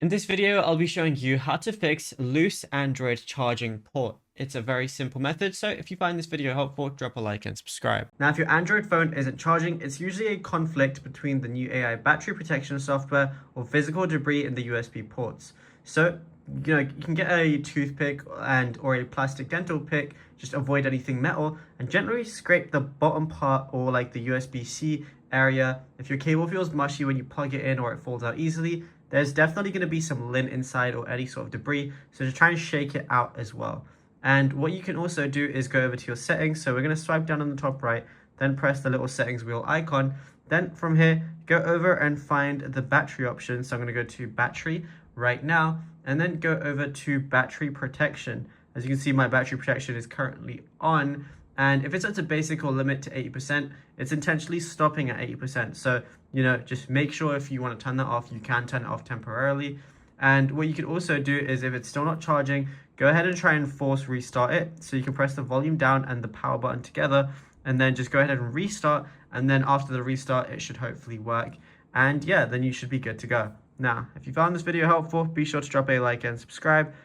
In this video, I'll be showing you how to fix loose Android charging port. It's a very simple method, so if you find this video helpful, drop a like and subscribe. Now, if your Android phone isn't charging, it's usually a conflict between the new AI battery protection software or physical debris in the USB ports. So, you can get a toothpick or a plastic dental pick, just avoid anything metal, and gently scrape the bottom part or like the USB-C area. If your cable feels mushy when you plug it in or it falls out easily, there's definitely going to be some lint inside or any sort of debris, so just try and shake it out as well. And what you can also do is go over to your settings. So we're going to swipe down on the top right, then press the little settings wheel icon. Then from here, go over and find the battery option. So I'm going to go to battery right now, and then go over to battery protection. As you can see, my battery protection is currently on. And if it's at a basic or limit to 80%, it's intentionally stopping at 80%. So, just make sure if you want to turn that off, you can turn it off temporarily. And what you can also do is if it's still not charging, go ahead and try and force restart it. So you can press the volume down and the power button together, and then just go ahead and restart. And then after the restart, it should hopefully work. And yeah, then you should be good to go. Now, if you found this video helpful, be sure to drop a like and subscribe.